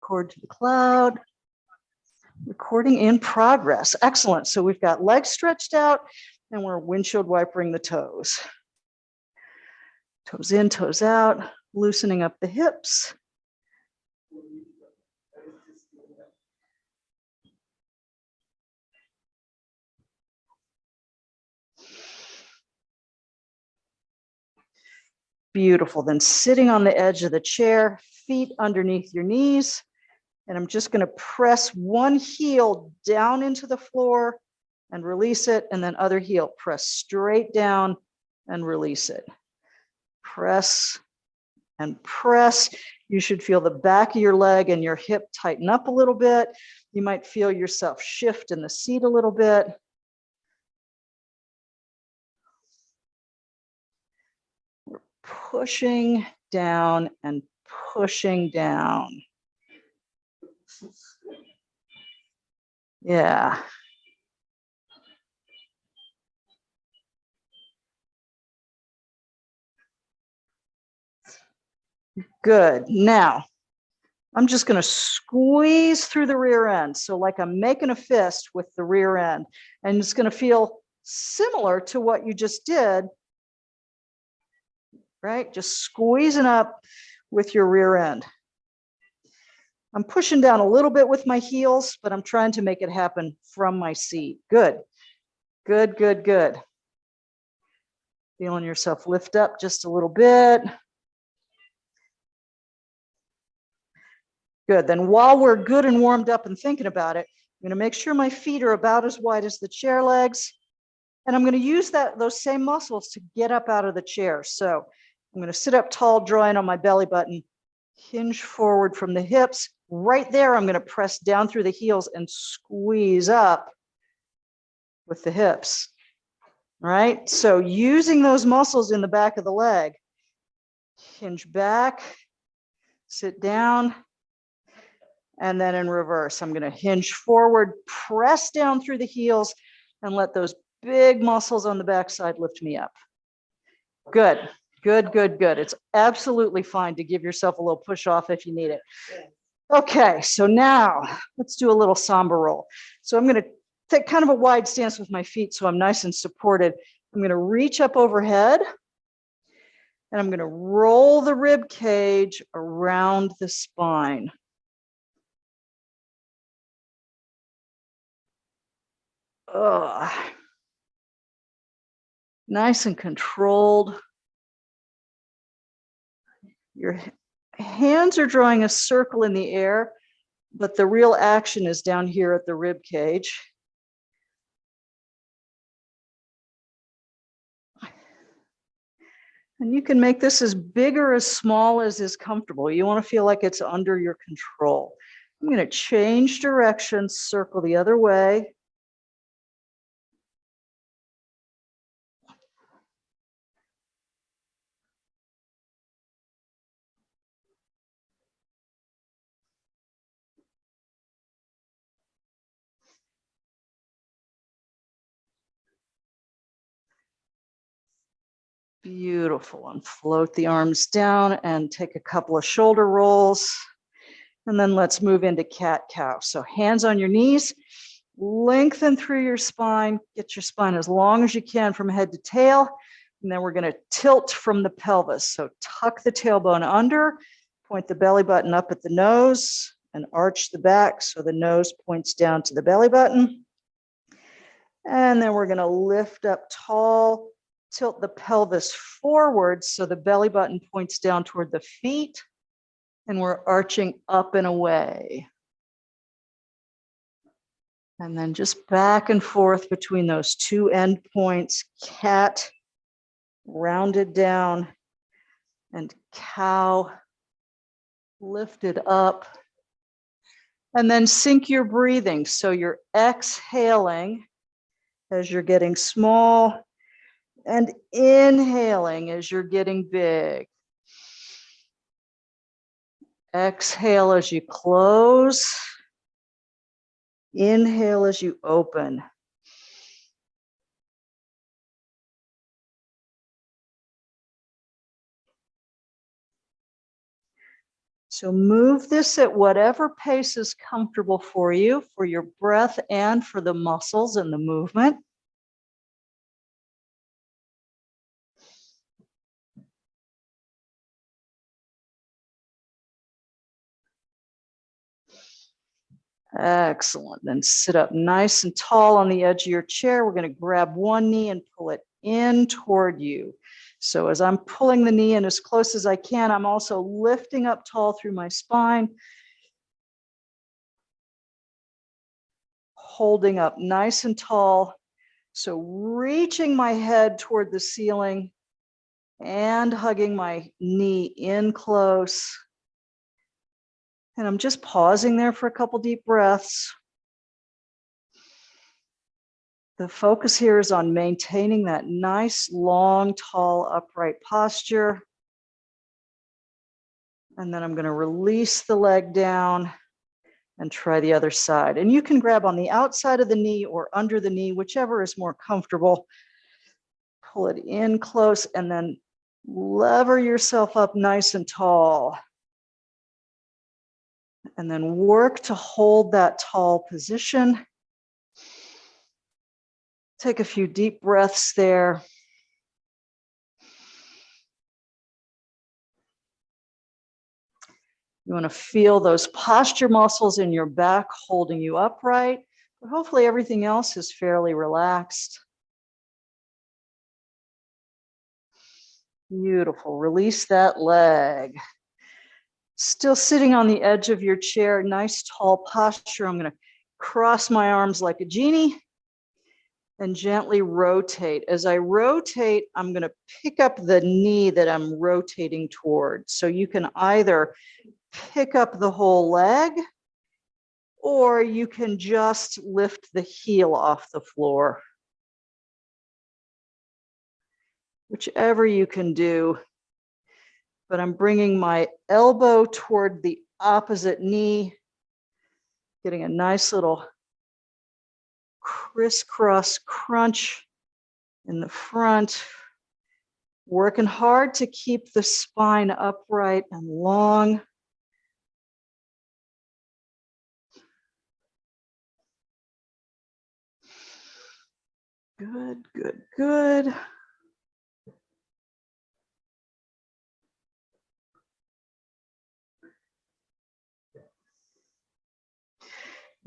record to the cloud. Recording in progress. Excellent. So we've got legs stretched out and we're windshield wipering the toes. Toes in, toes out, loosening up the hips. Beautiful. Then sitting on the edge of the chair, feet underneath your knees. And I'm just going to press one heel down into the floor and release it. And then other heel, press straight down and release it. Press and press. You should feel the back of your leg and your hip tighten up a little bit. You might feel yourself shift in the seat a little bit. We're pushing down and pushing down. Yeah. Good. Now, I'm just going to squeeze through the rear end. So like I'm making a fist with the rear end, and it's going to feel similar to what you just did, right? Just squeezing up with your rear end. I'm pushing down a little bit with my heels, but I'm trying to make it happen from my seat. Good, good, good, good. Feeling yourself lift up just a little bit. Good. Then while we're good and warmed up and thinking about it, I'm going to make sure my feet are about as wide as the chair legs. And I'm going to use those same muscles to get up out of the chair. So I'm going to sit up tall, drawing on my belly button, hinge forward from the hips. Right there, I'm going to press down through the heels and squeeze up with the hips. All right. So using those muscles in the back of the leg, hinge back, sit down. And then in reverse, I'm going to hinge forward, press down through the heels, and let those big muscles on the backside lift me up. Good, good, good, good. It's absolutely fine to give yourself a little push off if you need it. Okay, so now let's do a little samba roll. So I'm going to take kind of a wide stance with my feet so I'm nice and supported. I'm going to reach up overhead, and I'm going to roll the rib cage around the spine. Ugh. Nice and controlled. Your hands are drawing a circle in the air, but the real action is down here at the rib cage. And you can make this as big or as small as is comfortable. You want to feel like it's under your control. I'm going to change direction, circle the other way. Beautiful. And float the arms down and take a couple of shoulder rolls. And then let's move into cat-cow. So hands on your knees, lengthen through your spine, get your spine as long as you can from head to tail. And then we're going to tilt from the pelvis. So tuck the tailbone under, point the belly button up at the nose, and arch the back so the nose points down to the belly button. And then we're going to lift up tall, tilt the pelvis forward so the belly button points down toward the feet. And we're arching up and away. And then just back and forth between those two end points, cat, rounded down, and cow, lifted up. And then sync your breathing. So you're exhaling as you're getting small and inhaling as you're getting big. Exhale as you close. Inhale as you open. So move this at whatever pace is comfortable for you, for your breath and for the muscles and the movement. Excellent. Then sit up nice and tall on the edge of your chair. We're going to grab one knee and pull it in toward you. So as I'm pulling the knee in as close as I can, I'm also lifting up tall through my spine, holding up nice and tall. So reaching my head toward the ceiling and hugging my knee in close. And I'm just pausing there for a couple deep breaths. The focus here is on maintaining that nice, long, tall, upright posture. And then I'm going to release the leg down and try the other side. And you can grab on the outside of the knee or under the knee, whichever is more comfortable. Pull it in close and then lever yourself up nice and tall. And then work to hold that tall position. Take a few deep breaths there. You want to feel those posture muscles in your back holding you upright, but hopefully everything else is fairly relaxed. Beautiful. Release that leg. Still sitting on the edge of your chair, nice tall posture. I'm going to cross my arms like a genie and gently rotate. As I rotate, I'm going to pick up the knee that I'm rotating toward. So you can either pick up the whole leg, or you can just lift the heel off the floor. Whichever you can do. But I'm bringing my elbow toward the opposite knee, getting a nice little crisscross crunch in the front, working hard to keep the spine upright and long. Good, good, good.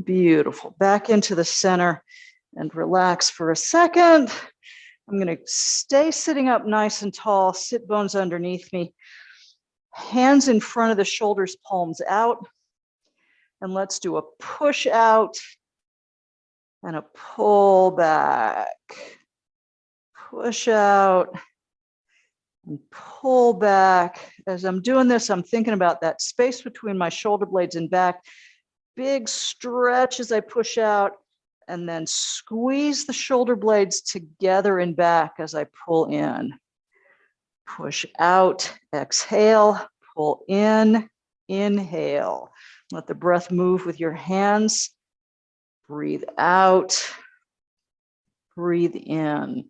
Beautiful. Back into the center and relax for a second. I'm going to stay sitting up nice and tall, sit bones underneath me, hands in front of the shoulders, palms out. And let's do a push out and a pull back. Push out and pull back. As I'm doing this, I'm thinking about that space between my shoulder blades and back. Big stretch as I push out, and then squeeze the shoulder blades together and back as I pull in. Push out, exhale, pull in, inhale. Let the breath move with your hands. Breathe out, breathe in.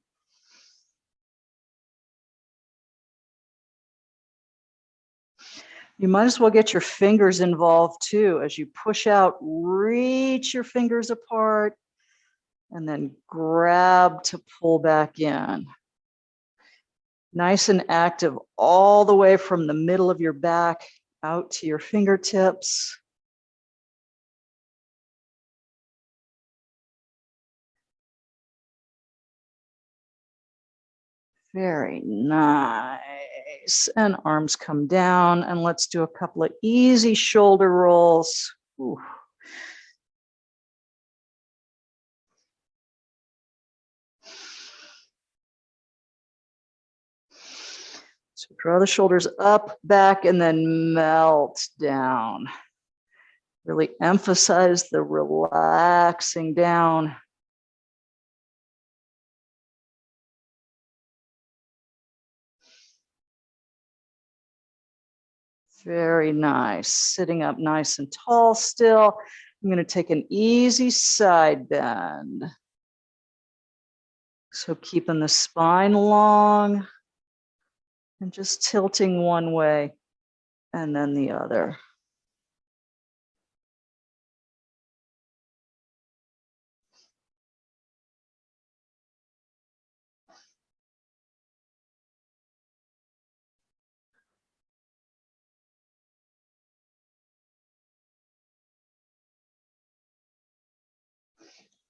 You might as well get your fingers involved too. As you push out, reach your fingers apart and then grab to pull back in. Nice and active all the way from the middle of your back out to your fingertips. Very nice. And arms come down, and let's do a couple of easy shoulder rolls. Ooh. So draw the shoulders up, back, and then melt down. Really emphasize the relaxing down. Very nice. Sitting up nice and tall still. I'm going to take an easy side bend. So keeping the spine long and just tilting one way and then the other.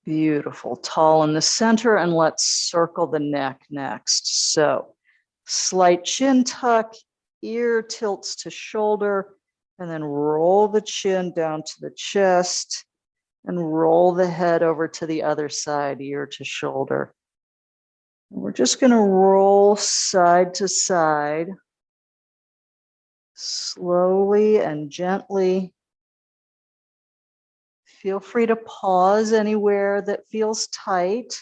Beautiful. Tall in the center, and let's circle the neck next. So slight chin tuck, ear tilts to shoulder, and then roll the chin down to the chest and roll the head over to the other side, ear to shoulder. And we're just going to roll side to side, slowly and gently. Feel free to pause anywhere that feels tight.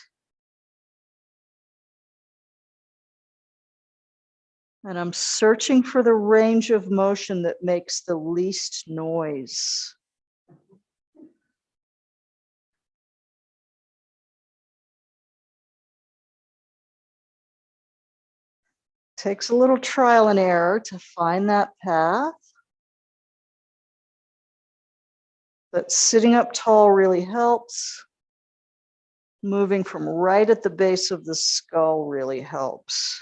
And I'm searching for the range of motion that makes the least noise. Takes a little trial and error to find that path. But sitting up tall really helps. Moving from right at the base of the skull really helps.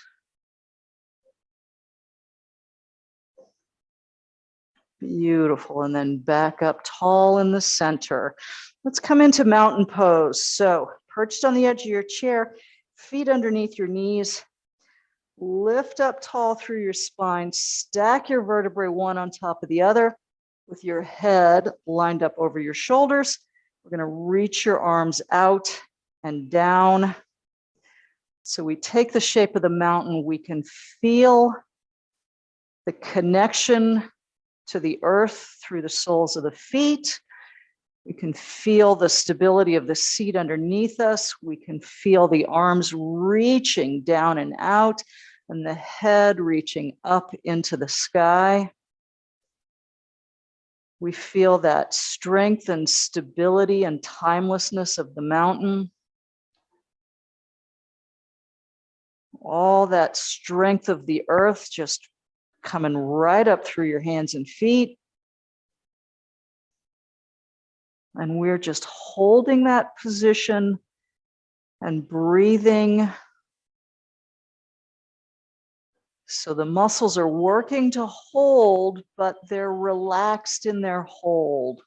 Beautiful. And then back up tall in the center. Let's come into mountain pose. So perched on the edge of your chair, feet underneath your knees. Lift up tall through your spine. Stack your vertebrae one on top of the other with your head lined up over your shoulders. We're going to reach your arms out and down. So we take the shape of the mountain. We can feel the connection to the earth through the soles of the feet. We can feel the stability of the seat underneath us. We can feel the arms reaching down and out and the head reaching up into the sky. We feel that strength and stability and timelessness of the mountain. All that strength of the earth just coming right up through your hands and feet. And we're just holding that position and breathing. So the muscles are working to hold, but they're relaxed in their hold.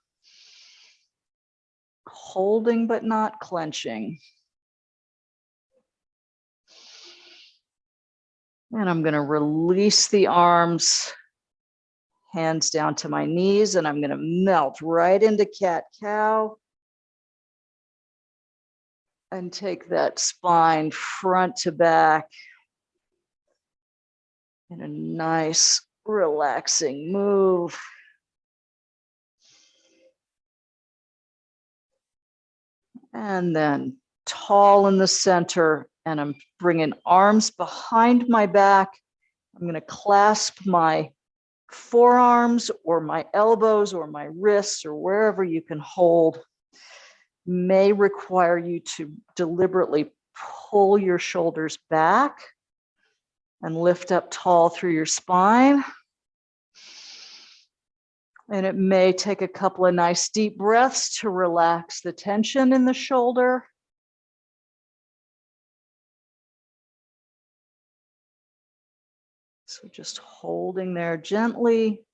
Holding, but not clenching. And I'm going to release the arms, hands down to my knees, and I'm going to melt right into cat-cow. And take that spine front to back in a nice, relaxing move. And then tall in the center, and I'm bringing arms behind my back. I'm going to clasp my forearms or my elbows or my wrists or wherever you can hold. May require you to deliberately pull your shoulders back and lift up tall through your spine. And it may take a couple of nice deep breaths to relax the tension in the shoulder. So just holding there gently.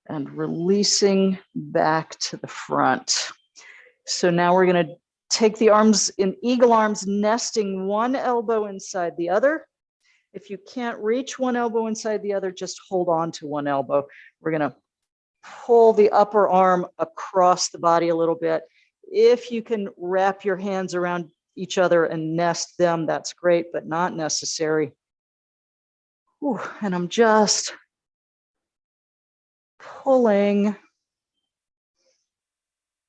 And releasing back to the front. So now we're going to take the arms in eagle arms, nesting one elbow inside the other. If you can't reach one elbow inside the other, just hold on to one elbow. We're going to pull the upper arm across the body a little bit. If you can wrap your hands around each other and nest them, that's great, but not necessary. Ooh, and I'm just pulling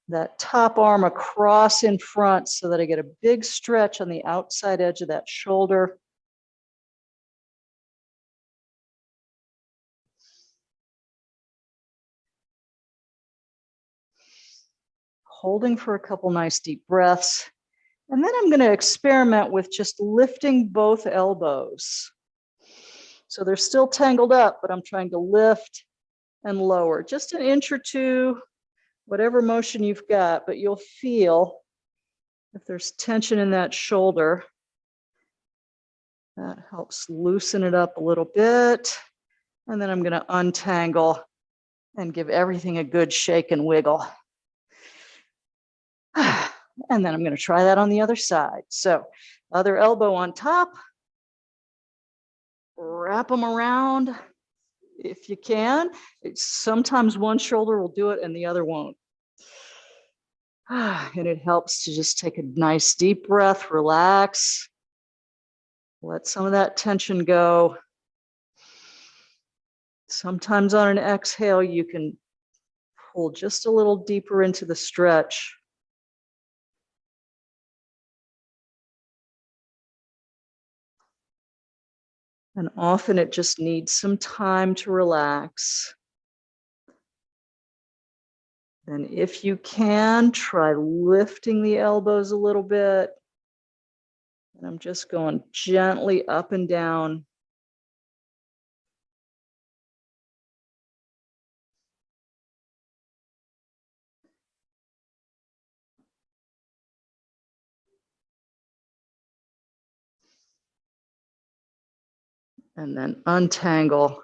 that top arm across in front so that I get a big stretch on the outside edge of that shoulder. Holding for a couple nice deep breaths. And then I'm going to experiment with just lifting both elbows. So they're still tangled up, but I'm trying to lift and lower just an inch or two, whatever motion you've got, but you'll feel if there's tension in that shoulder, that helps loosen it up a little bit. And then I'm going to untangle and give everything a good shake and wiggle. And then I'm going to try that on the other side. So other elbow on top, wrap them around if you can. Sometimes one shoulder will do it and the other won't. And it helps to just take a nice deep breath, relax, let some of that tension go. Sometimes on an exhale, you can pull just a little deeper into the stretch. And often it just needs some time to relax. And if you can, try lifting the elbows a little bit. And I'm just going gently up and down. And then untangle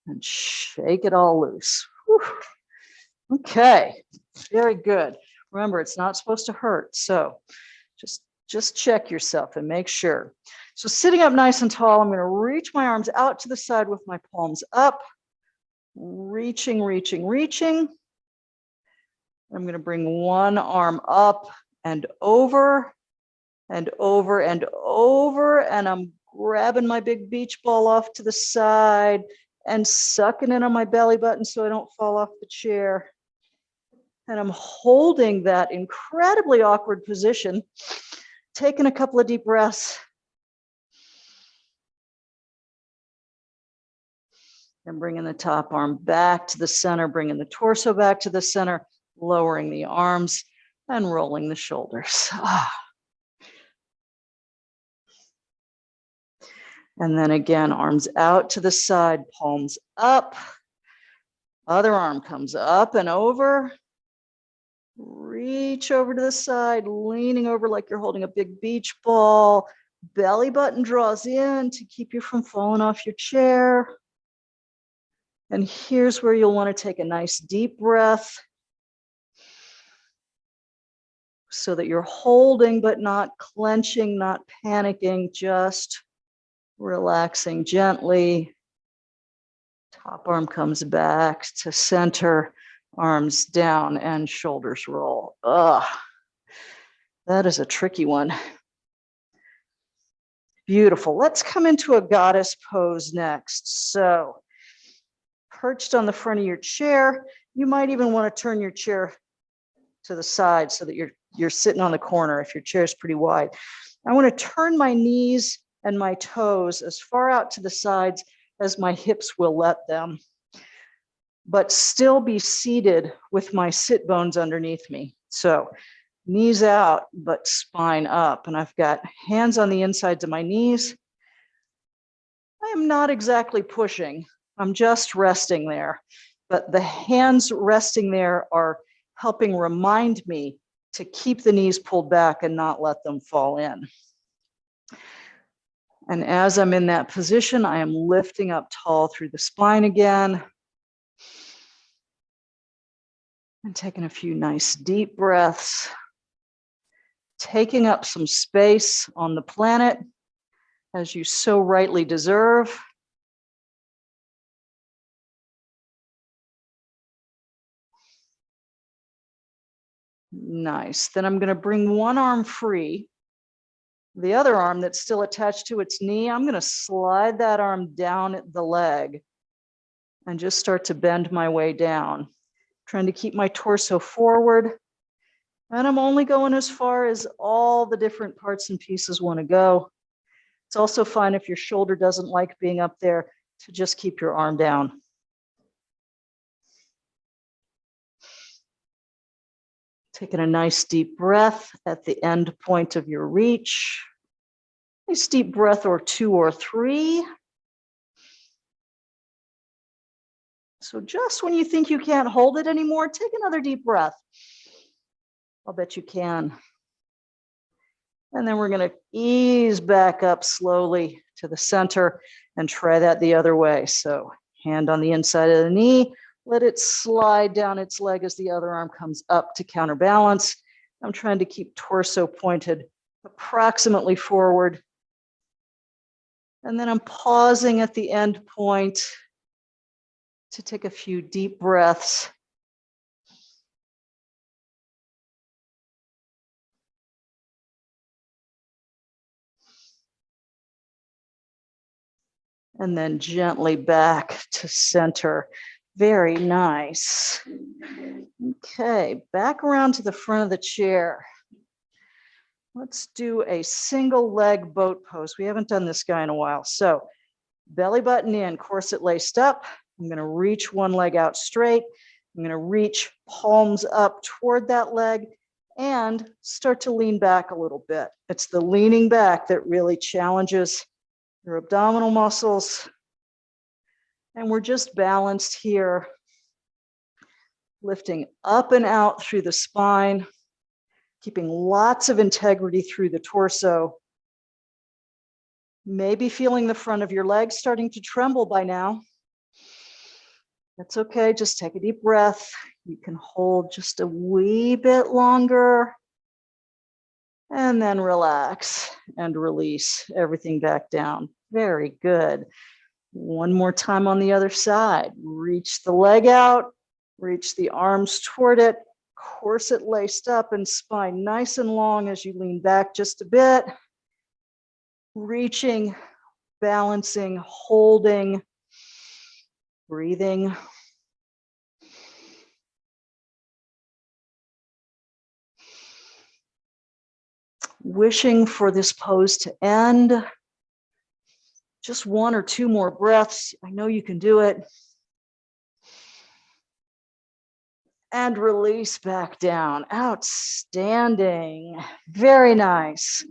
and shake it all loose. Whew. Okay, very good. Remember, it's not supposed to hurt. So just check yourself and make sure. So sitting up nice and tall, I'm going to reach my arms out to the side with my palms up, reaching, reaching, reaching. I'm going to bring one arm up and over and over and over, and I'm grabbing my big beach ball off to the side and sucking in on my belly button so I don't fall off the chair. And I'm holding that incredibly awkward position, taking a couple of deep breaths. And bringing the top arm back to the center, bringing the torso back to the center, lowering the arms and rolling the shoulders. And then again, arms out to the side, palms up. Other arm comes up and over. Reach over to the side, leaning over like you're holding a big beach ball. Belly button draws in to keep you from falling off your chair. And here's where you'll want to take a nice deep breath so that you're holding but not clenching, not panicking, just relaxing gently. Top arm comes back to center, arms down and shoulders roll. That is a tricky one. Beautiful. Let's come into a goddess pose next. So perched on the front of your chair, you might even want to turn your chair to the side so that you're sitting on the corner if your chair is pretty wide. I want to turn my knees and my toes as far out to the sides as my hips will let them, but still be seated with my sit bones underneath me. So knees out, but spine up. And I've got hands on the insides of my knees. I am not exactly pushing. I'm just resting there. But the hands resting there are helping remind me to keep the knees pulled back and not let them fall in. And as I'm in that position, I am lifting up tall through the spine again. And taking a few nice deep breaths. Taking up some space on the planet, as you so rightly deserve. Nice. Then I'm going to bring one arm free. The other arm that's still attached to its knee, I'm going to slide that arm down the leg and just start to bend my way down, trying to keep my torso forward. And I'm only going as far as all the different parts and pieces want to go. It's also fine if your shoulder doesn't like being up there to just keep your arm down. Taking a nice deep breath at the end point of your reach. Nice deep breath or 2 or 3. So just when you think you can't hold it anymore, take another deep breath. I'll bet you can. And then we're going to ease back up slowly to the center And try that the other way. So hand on the inside of the knee, let it slide down its leg as the other arm comes up to counterbalance. I'm trying to keep torso pointed approximately forward. And then I'm pausing at the end point to take a few deep breaths. And then gently back to center. Very nice. Okay, back around to the front of the chair. Let's do a single leg boat pose. We haven't done this guy in a while. So belly button in, corset laced up. I'm gonna reach one leg out straight. I'm gonna reach palms up toward that leg and start to lean back a little bit. It's the leaning back that really challenges your abdominal muscles. And we're just balanced here, lifting up and out through the spine, keeping lots of integrity through the torso. Maybe feeling the front of your legs starting to tremble by now. That's okay, just take a deep breath. You can hold just a wee bit longer. And then relax and release everything back down. Very good. One more time on the other side. Reach the leg out, reach the arms toward it, corset laced up and spine nice and long as you lean back just a bit. Reaching, balancing, holding, breathing. Wishing for this pose to end. Just one or two more breaths. I know you can do it. And release back down. Outstanding. Very nice.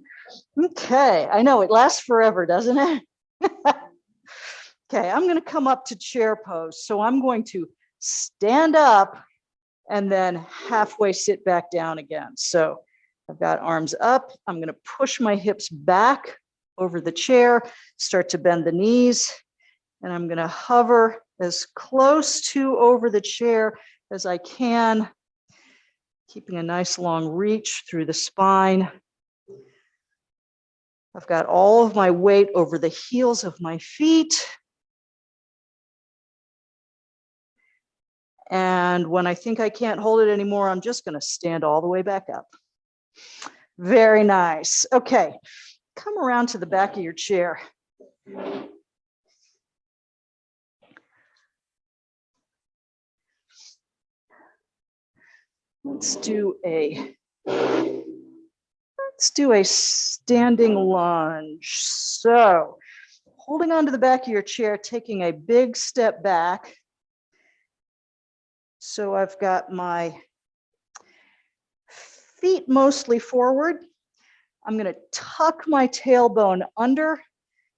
Okay, I know it lasts forever, doesn't it? Okay, I'm going to come up to chair pose. So I'm going to stand up and then halfway sit back down again. So I've got arms up. I'm going to push my hips back over the chair, start to bend the knees, and I'm going to hover as close to over the chair as I can, keeping a nice long reach through the spine. I've got all of my weight over the heels of my feet. And when I think I can't hold it anymore, I'm just going to stand all the way back up. Very nice. Okay, come around to the back of your chair. Let's do a standing lunge. So holding onto the back of your chair, taking a big step back. So I've got my feet mostly forward. I'm going to tuck my tailbone under.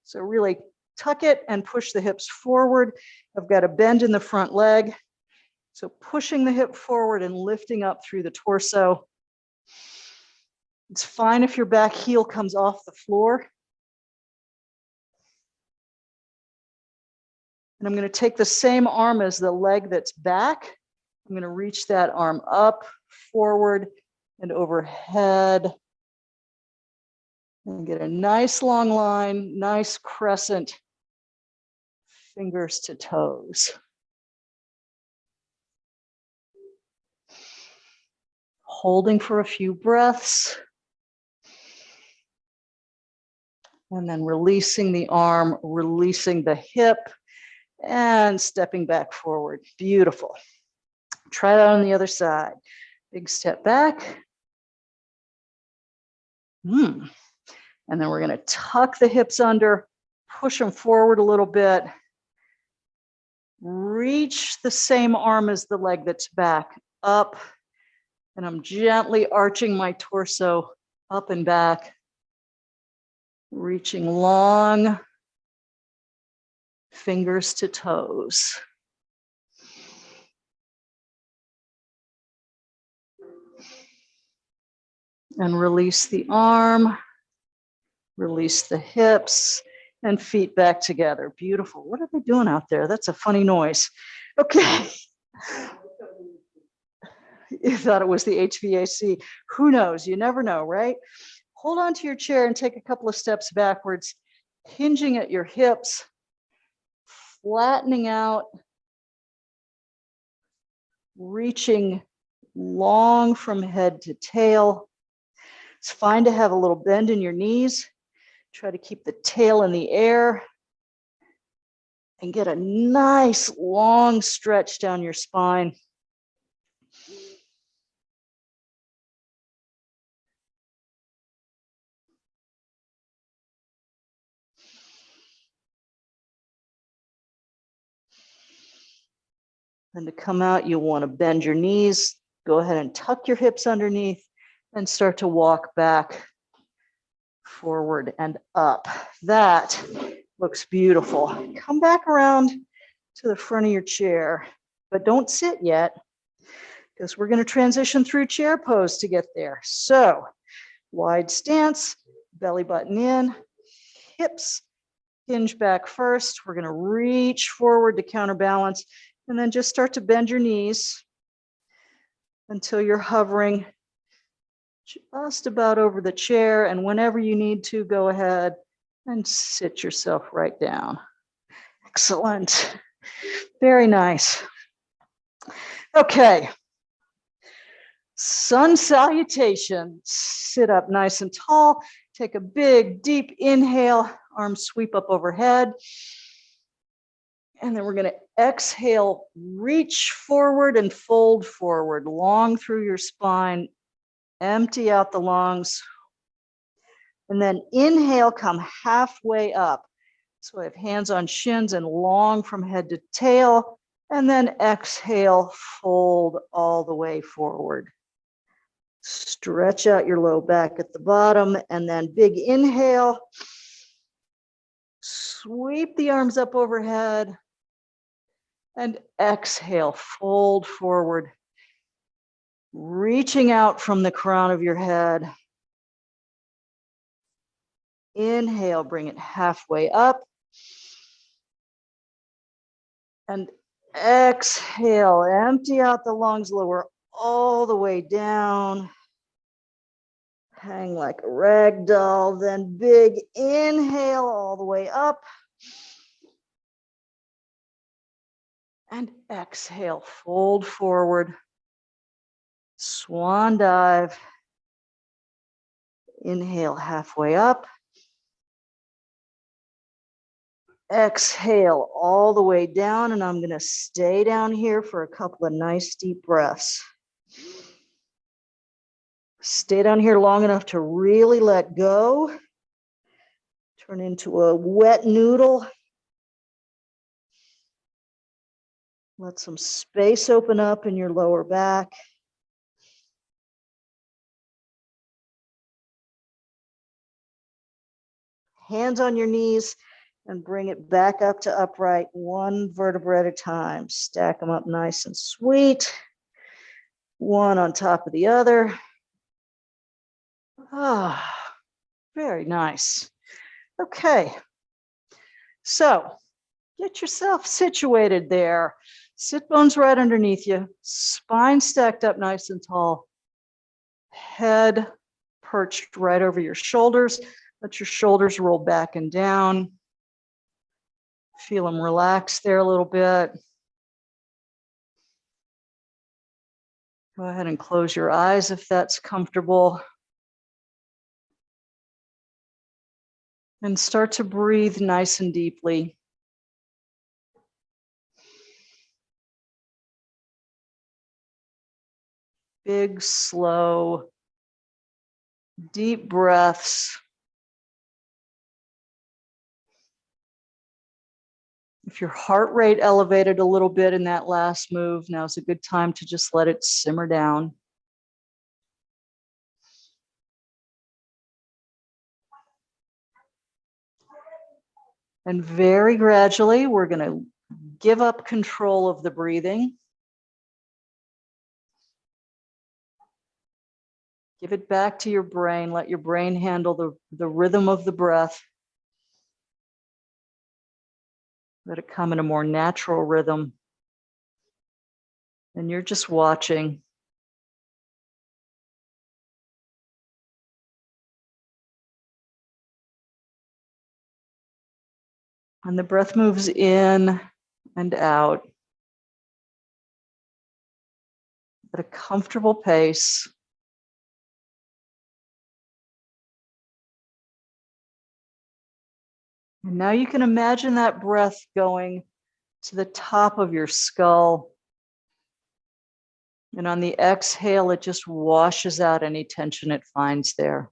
So really tuck it and push the hips forward. I've got a bend in the front leg. So pushing the hip forward and lifting up through the torso. It's fine if your back heel comes off the floor. And I'm going to take the same arm as the leg that's back. I'm going to reach that arm up, forward, and overhead. And get a nice long line, nice crescent, fingers to toes. Holding for a few breaths. And then releasing the arm, releasing the hip, and stepping back forward. Beautiful. Try that on the other side. Big step back. And then we're going to tuck the hips under, push them forward a little bit. Reach the same arm as the leg that's back up. And I'm gently arching my torso up and back. Reaching long, fingers to toes. And release the arm, release the hips. and feet back together. Beautiful. What are they doing out there? That's a funny noise. Okay. You thought it was the HVAC. Who knows? You never know, right? Hold on to your chair and take a couple of steps backwards, hinging at your hips, flattening out, reaching long from head to tail. It's fine to have a little bend in your knees. Try to keep the tail in the air and get a nice long stretch down your spine. And to come out, you want to bend your knees, go ahead and tuck your hips underneath and start to walk back, forward and up. That looks beautiful. Come back around to the front of your chair, but don't sit yet because we're going to transition through chair pose to get there. So wide stance, belly button in, hips hinge back first. We're going to reach forward to counterbalance and then just start to bend your knees until you're hovering just about over the chair. And whenever you need to, go ahead and sit yourself right down. Excellent. Very nice. Okay. Sun salutation. Sit up nice and tall. Take a big, deep inhale. Arms sweep up overhead. And then we're going to exhale, reach forward and fold forward, long through your spine. Empty out the lungs. And then inhale, come halfway up. So I have hands on shins and long from head to tail. And then exhale, fold all the way forward. Stretch out your low back at the bottom. And then big inhale. Sweep the arms up overhead. And exhale, fold forward. Reaching out from the crown of your head. Inhale, bring it halfway up. And exhale, empty out the lungs, lower all the way down. Hang like a rag doll, then big inhale all the way up. And exhale, fold forward. Swan dive. Inhale halfway up. Exhale all the way down, and I'm going to stay down here for a couple of nice deep breaths. Stay down here long enough to really let go. Turn into a wet noodle. Let some space open up in your lower back. Hands on your knees and bring it back up to upright, one vertebra at a time. Stack them up nice and sweet. One on top of the other. Ah, very nice. Okay. So get yourself situated there. Sit bones right underneath you. Spine stacked up nice and tall. Head perched right over your shoulders. Let your shoulders roll back and down. Feel them relax there a little bit. Go ahead and close your eyes if that's comfortable. And start to breathe nice and deeply. Big, slow, deep breaths. If your heart rate elevated a little bit in that last move, now's a good time to just let it simmer down. And very gradually, we're going to give up control of the breathing. Give it back to your brain. Let your brain handle the rhythm of the breath. Let it come in a more natural rhythm. And you're just watching. And the breath moves in and out at a comfortable pace. And now you can imagine that breath going to the top of your skull. And on the exhale, it just washes out any tension it finds there.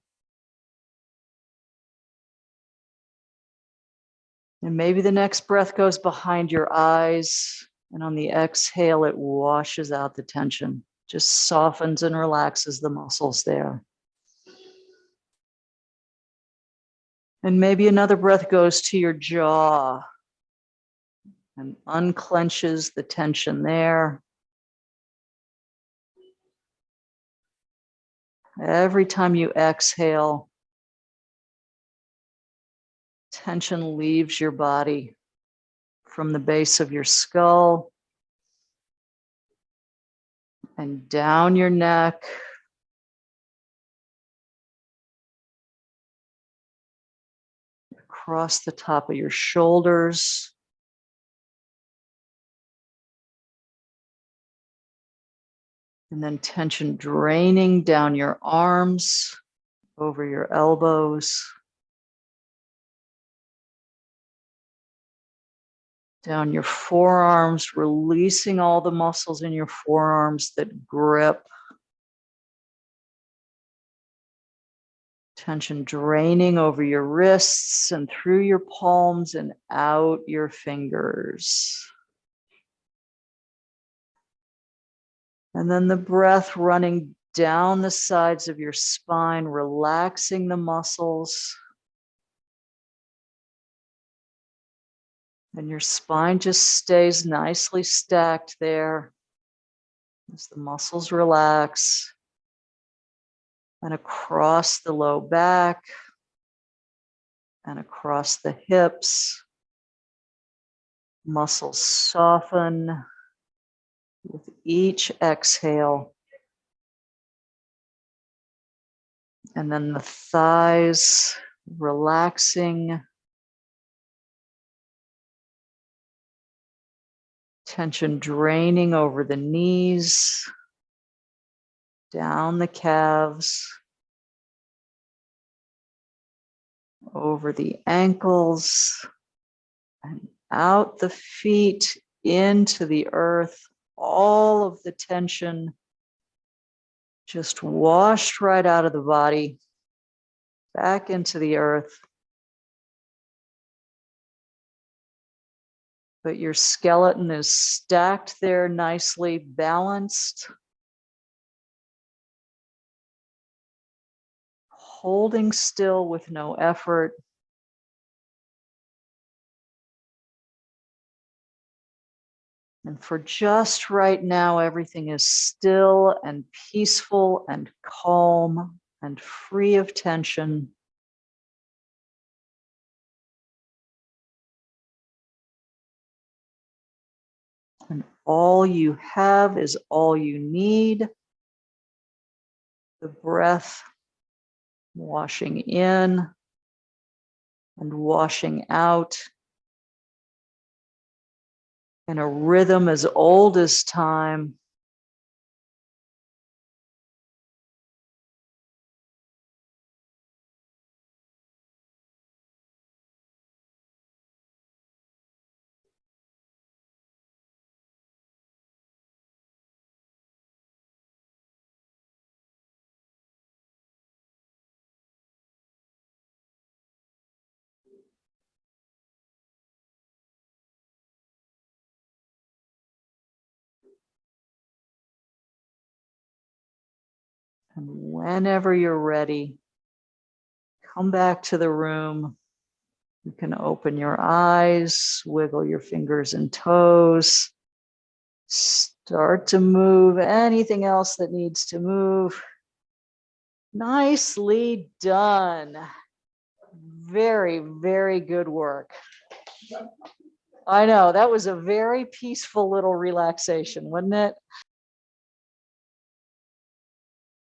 And maybe the next breath goes behind your eyes. And on the exhale, it washes out the tension, just softens and relaxes the muscles there. And maybe another breath goes to your jaw and unclenches the tension there. Every time you exhale, tension leaves your body from the base of your skull and down your neck, across the top of your shoulders, and then tension draining down your arms, over your elbows, down your forearms, releasing all the muscles in your forearms that grip. Tension draining over your wrists and through your palms and out your fingers. And then the breath running down the sides of your spine, relaxing the muscles. And your spine just stays nicely stacked there as the muscles relax. And across the low back and across the hips, muscles soften with each exhale. And then the thighs relaxing. Tension draining over the knees, down the calves, over the ankles, and out the feet into the earth. All of the tension just washed right out of the body, back into the earth. But your skeleton is stacked there nicely, balanced, holding still with no effort. And for just right now, everything is still and peaceful and calm and free of tension. And all you have is all you need. The breath washing in and washing out in a rhythm as old as time. And whenever you're ready, come back to the room. You can open your eyes, wiggle your fingers and toes, start to move anything else that needs to move. Nicely done. Very, very good work. I know, that was a very peaceful little relaxation, wasn't it?